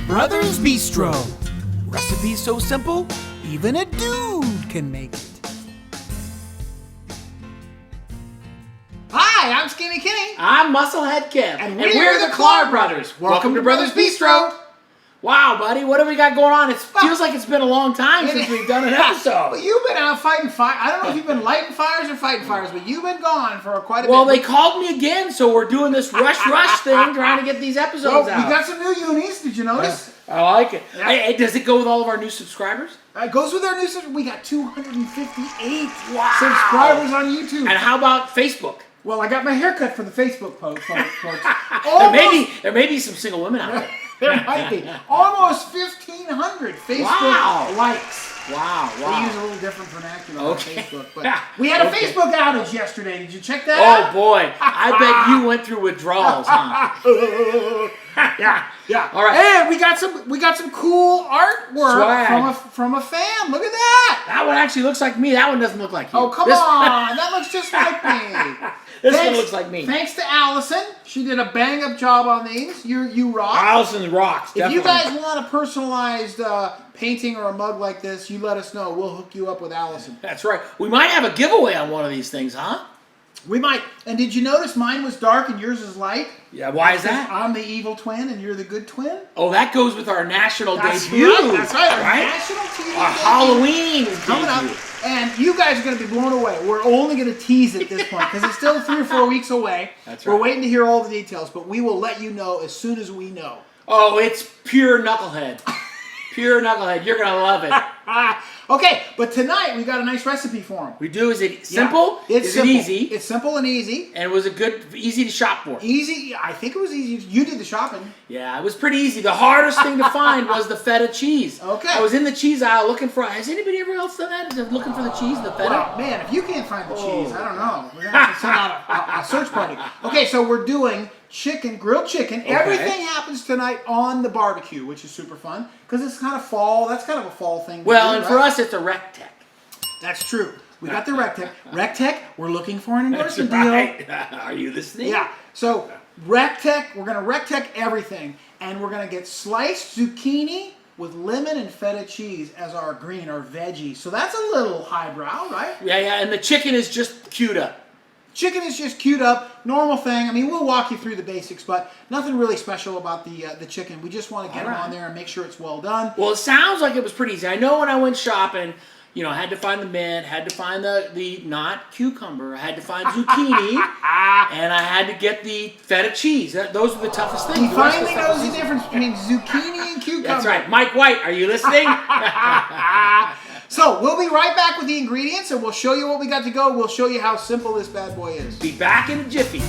Brothers Bistro. Recipes so simple, even a dude can make it. Hi, I'm Skinny Kenny. I'm Musclehead Kev. And we're the Klar brothers. Welcome to Brothers Bistro. Wow, buddy, what do we got going on? It feels like it's been a long time since we've done an episode. Well, you've been out fighting fire. I don't know if you've been lighting fires or fighting fires, but you've been gone for quite a bit. Well, they called me again, so we're doing this rush thing, trying to get these episodes out. We got some new unis. Did you notice? I like it. Yeah. Hey, does it go with all of our new subscribers? It goes with our new subscribers. We got 258 subscribers on YouTube. And how about Facebook? Well, I got my haircut for the Facebook post, folks. There may be some single women out there. There might be. Almost 1,500 Facebook likes. Wow. We use a little different vernacular on Facebook. But we had a Okay. Facebook outage yesterday. Did you check that out? Oh, boy. I bet you went through withdrawals, huh? Yeah. All right. And we got some cool artwork Swag. from a fan. Look at that. That one actually looks like me. That one doesn't look like you. Oh, come on. That looks just like me. This one looks like me. Thanks to Allison. She did a bang-up job on these. You rock. Allison rocks, definitely. If you guys want a personalized painting or a mug like this, you let us know. We'll hook you up with Allison. That's right. We might have a giveaway on one of these things, huh? We might. And did you notice mine was dark and yours is light? Yeah, why is that? I'm the evil twin and you're the good twin. Oh, that goes with our national debut. That's right. Our national TV Our debut Halloween is coming debut. up. And you guys are going to be blown away. We're only going to tease at this point because it's still 3 or 4 weeks away. That's right. We're waiting to hear all the details, but we will let you know as soon as we know. Oh, it's pure knucklehead. Pure knucklehead. You're going to love it. Okay, but tonight we got a nice recipe for them. We do. Is it simple? It's Is simple. it easy? It's simple and easy. And was it good, easy to shop for? Easy. I think it was easy. You did the shopping. Yeah, it was pretty easy. The hardest thing to find was the feta cheese. Okay. I was in the cheese aisle looking for. Has anybody ever else done that? Is looking for the cheese, the feta? Well, man, if you can't find the cheese, I don't know. We're going to have to send out a search party. Okay, so we're doing grilled chicken. Okay. Everything happens tonight on the barbecue, which is super fun because it's kind of fall. That's kind of a fall thing. Well, and for us, it's a Rectech. That's true. We got the Rectech. Rectech, we're looking for an endorsement right. deal. Are you listening? Yeah. So Rectech, we're going to Rectech everything, and we're going to get sliced zucchini with lemon and feta cheese as our veggie. So that's a little highbrow, right? Yeah, and the chicken is just queued up. Chicken is just queued up, normal thing. I mean, we'll walk you through the basics, but nothing really special about the chicken. We just want to get them on there and make sure it's well done. Well, it sounds like it was pretty easy. I know when I went shopping, I had to find the mint, had to find the not cucumber, I had to find zucchini, and I had to get the feta cheese. Those are the toughest things. He finally knows the difference between zucchini and cucumber. That's right. Mike White, are you listening? So, we'll be right back with the ingredients, and we'll show you what we got to go. We'll show you how simple this bad boy is. Be back in a jiffy.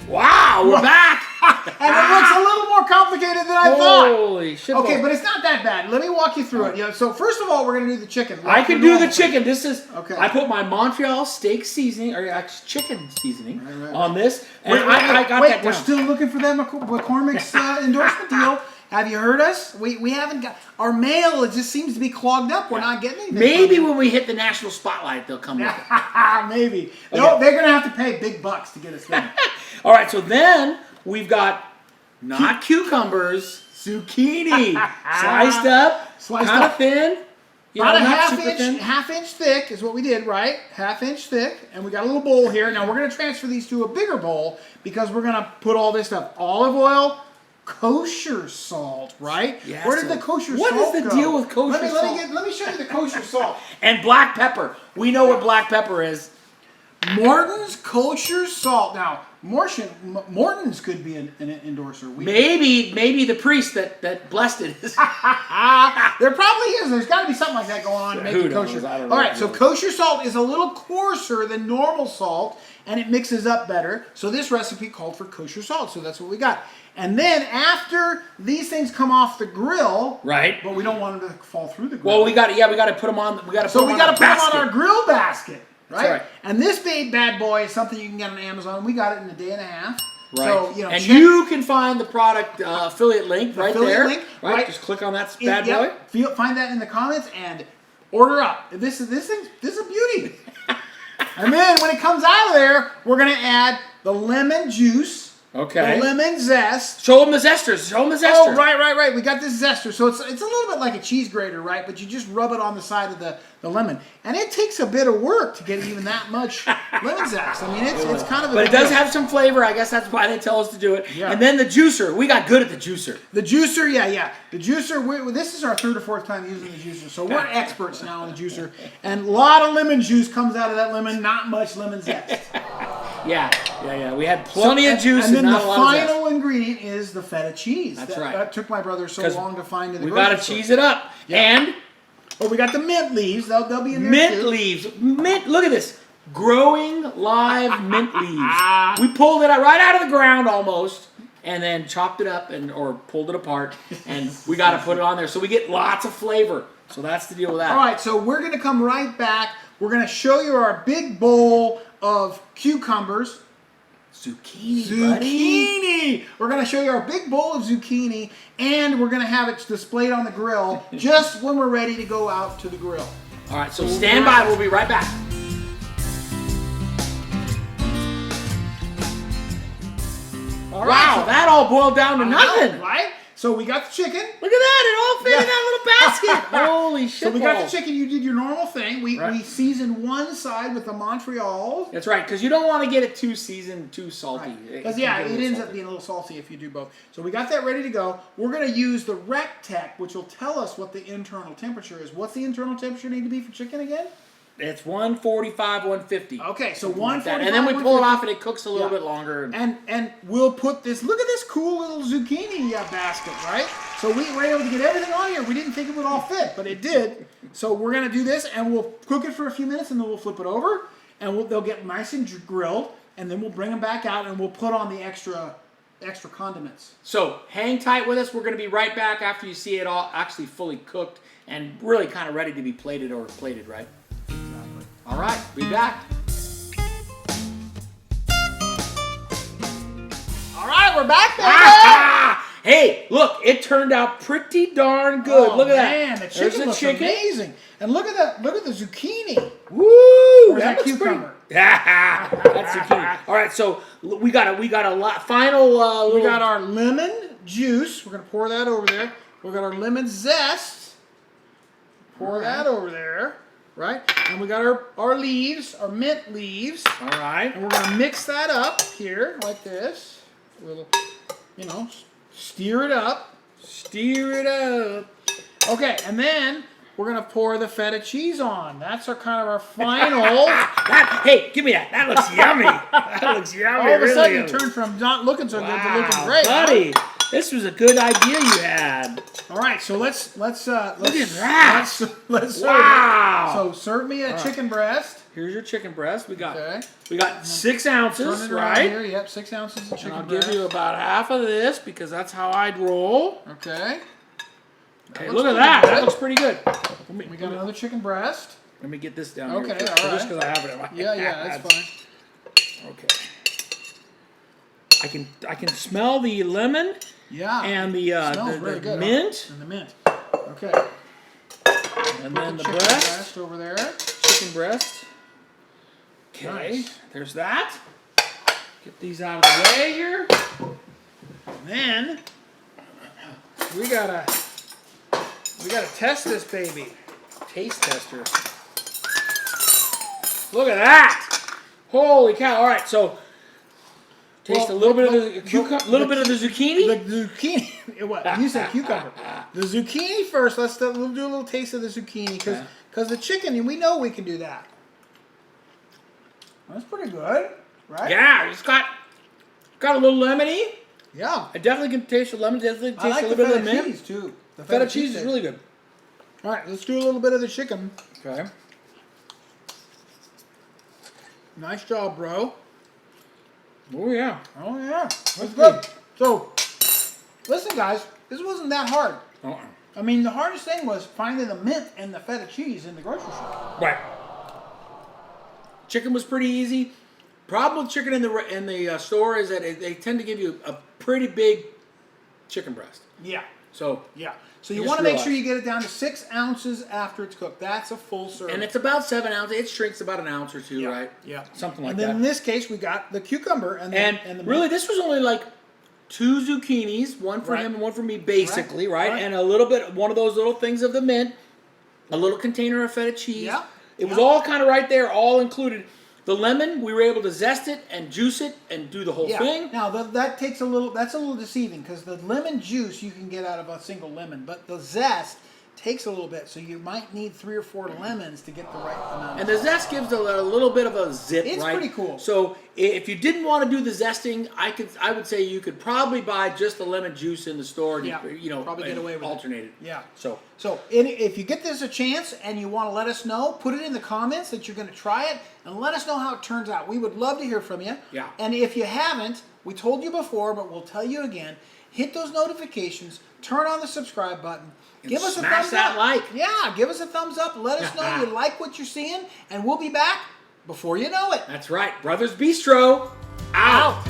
Wow, we're back! And it looks a little more complicated than I thought. Holy shit. Okay, but it's not that bad. Let me walk you through it. So, first of all, we're going to do the chicken. I can do the chicken. This is, okay. I put my Montreal steak seasoning, or actually chicken seasoning, right. on this. And I got that down. We're still looking for that McCormick's endorsement deal. Have you heard us? We haven't got our mail. It just seems to be clogged up. We're not getting anything. Maybe when we hit the national spotlight, they'll come with it. Maybe. Okay. No, they're gonna have to pay big bucks to get us there. All right. So then we've got not cucumbers, zucchini, sliced up, kind of thin. About a half inch thick is what we did, right? Half inch thick, and we got a little bowl here. Now we're gonna transfer these to a bigger bowl because we're gonna put all this stuff: olive oil, kosher salt, right? Yeah, where did the kosher what salt is the go? deal with kosher salt? Let me show you the kosher salt. And black pepper. We know what black pepper is. Morton's kosher salt. Now, Morton's could be an endorser. Maybe the priest that blessed it is. There probably is. There's got to be something like that going on to make it kosher. All right, so kosher salt is a little coarser than normal salt, and it mixes up better. So this recipe called for kosher salt, so that's what we got. And then after these things come off the grill, right? But we don't want them to fall through the grill. Well, we got to put them on. We got to put them on our grill basket. Right? Right. And this bad boy is something you can get on Amazon. We got it in a day and a half. Right. So, you can find the product affiliate link right there. Right. Just click on that bad boy. Find that in the comments and order up. This is a beauty. And then when it comes out of there, we're going to add the lemon juice. Okay. the lemon zest. Show them the zesters. Show them the zester. Oh, right. We got this zester. So it's a little bit like a cheese grater, right? But you just rub it on the side of the lemon. And it takes a bit of work to get even that much lemon zest. I mean, it's kind of a But big it does deal. have some flavor. I guess that's why they tell us to do it. Yeah. And then the juicer. We got good at the juicer. The juicer, yeah. The juicer, this is our 3rd or 4th time using the juicer. So we're experts now on the juicer. And a lot of lemon juice comes out of that lemon, not much lemon zest. Yeah. We had plenty of juice and then not the a lot of zest. final ingredient is the feta cheese. That's right. That took my brother so long to find in the We grocery got to store. cheese it up. Yeah. And we got the mint leaves. They'll be in there mint too. leaves. Mint, look at this. Growing live mint leaves. We pulled it right out of the ground almost and then chopped it up or pulled it apart. And we got to put it on there so we get lots of flavor. So that's the deal with that. All right, so we're going to come right back. We're going to show you our big bowl of cucumbers. Zucchini, buddy. We're going to show you our big bowl of zucchini, and we're going to have it displayed on the grill just when we're ready to go out to the grill. All right, so stand by. We'll be right back. All right, Wow, so that all boiled down to nothing. right? So we got the chicken. Look at that. It all fit in that little basket. Holy shit. So we got the chicken. You did your normal thing. We Right. seasoned one side with the Montreal. That's right, because you don't want to get it too seasoned, too salty. Because, it ends up being a little salty if you do both. So we got that ready to go. We're going to use the Rectech, which will tell us what the internal temperature is. What's the internal temperature need to be for chicken again? It's 145, 150. Okay, so Like 145. that. And then we pull it 150. off and it cooks a little bit longer. And we'll put this, look at this cool little zucchini basket, right? So we were able to get everything on here. We didn't think it would all fit, but it did. So we're going to do this, and we'll cook it for a few minutes, and then we'll flip it over, and they'll get nice and grilled, and then we'll bring them back out, and we'll put on the extra condiments. So hang tight with us. We're going to be right back after you see it all actually fully cooked and really kind of ready to be plated, right? All right, be back. All right, we're back, baby! Hey, look, it turned out pretty darn good. Look at Man, that. the chicken looks amazing. And look at the zucchini. Woo! Or is that cucumber? That's zucchini. All right, so we got a lot. Final. We got our lemon juice. We're gonna pour that over there. We got our lemon zest. Pour that over there, right? And we got our leaves, our mint leaves. All right. And we're gonna mix that up here like this. A little, stir it up. Stir it up. Okay, and then we're gonna pour the feta cheese on. That's our final. Hey, give me that. That looks yummy. That looks yummy. All of a sudden, really it turned from not looking so good to Wow, looking great, buddy. This was a good idea you had. All right, so let's Look at that. Let's serve Wow. it. So serve me a chicken breast. Here's your chicken breast. We got Okay. 6 Turn ounces, it around right? here. Yep, 6 ounces of And chicken I'll breast. give you about half of this because that's how I'd roll. Okay. Okay, looks look at pretty that. good. That looks pretty good. We got another chicken breast. Let me get this down Okay, here. all Just right. because I have it in my Yeah, that's fine. Okay. I can smell the lemon Yeah. and the smells really good, mint And the mint. Okay. and Put then the chicken breast. over there. Chicken breast. Okay, Nice. there's that. Get these out of the way here. And then we gotta test this baby. Taste tester. Look at that! Holy cow! All right, so taste a little bit of the zucchini. The zucchini. What? You said cucumber. The zucchini first. Let's do a little taste of the zucchini because the chicken. We know we can do that. That's pretty good, right? Yeah, it's got a little lemony. Yeah. I definitely can taste the lemon. Definitely taste I like a the little bit of feta the mint. cheese too. The Feta cheese is really good. All right, let's do a little bit of the chicken. Okay. Nice job, bro. Oh yeah. Oh yeah, that's good. So, listen, guys, this wasn't that hard. I mean, the hardest thing was finding the mint and the feta cheese in the grocery store. Right. Chicken was pretty easy. Problem with chicken in the store is that they tend to give you a pretty big chicken breast. Yeah. So yeah. So you just want to make realize. sure you get it down to 6 ounces after it's cooked. That's a full serving. And it's about 7 ounces. It shrinks about an ounce or two, yeah. right? Yeah. Something like and then that. in this case, we got the cucumber and the really, mint. this was only like 2 zucchinis, one for Right. him and one for me, basically, right? Right. And a little bit, one of those little things of the mint, a little container of feta cheese. Yeah. It was all kind of right there, all included. The lemon, we were able to zest it and juice it and do the whole thing. Now that takes that's a little deceiving because the lemon juice you can get out of a single lemon, but the zest takes a little bit, so you might need 3 or 4 lemons to get the right amount. And the zest gives a little bit of a zip, It's right? pretty cool. So if you didn't want to do the zesting, I would say you could probably buy just the lemon juice in the store. And, Yeah, probably get away with it. alternate it. Yeah. So If you get this a chance and you want to let us know, put it in the comments that you're going to try it and let us know how it turns out. We would love to hear from you. Yeah. And if you haven't, we told you before, but we'll tell you again, hit those notifications, turn on the subscribe button, give us a smash thumbs that up. like. Yeah, give us a thumbs up. Let us know you like what you're seeing, and we'll be back before you know it. That's right. Brothers Bistro, out.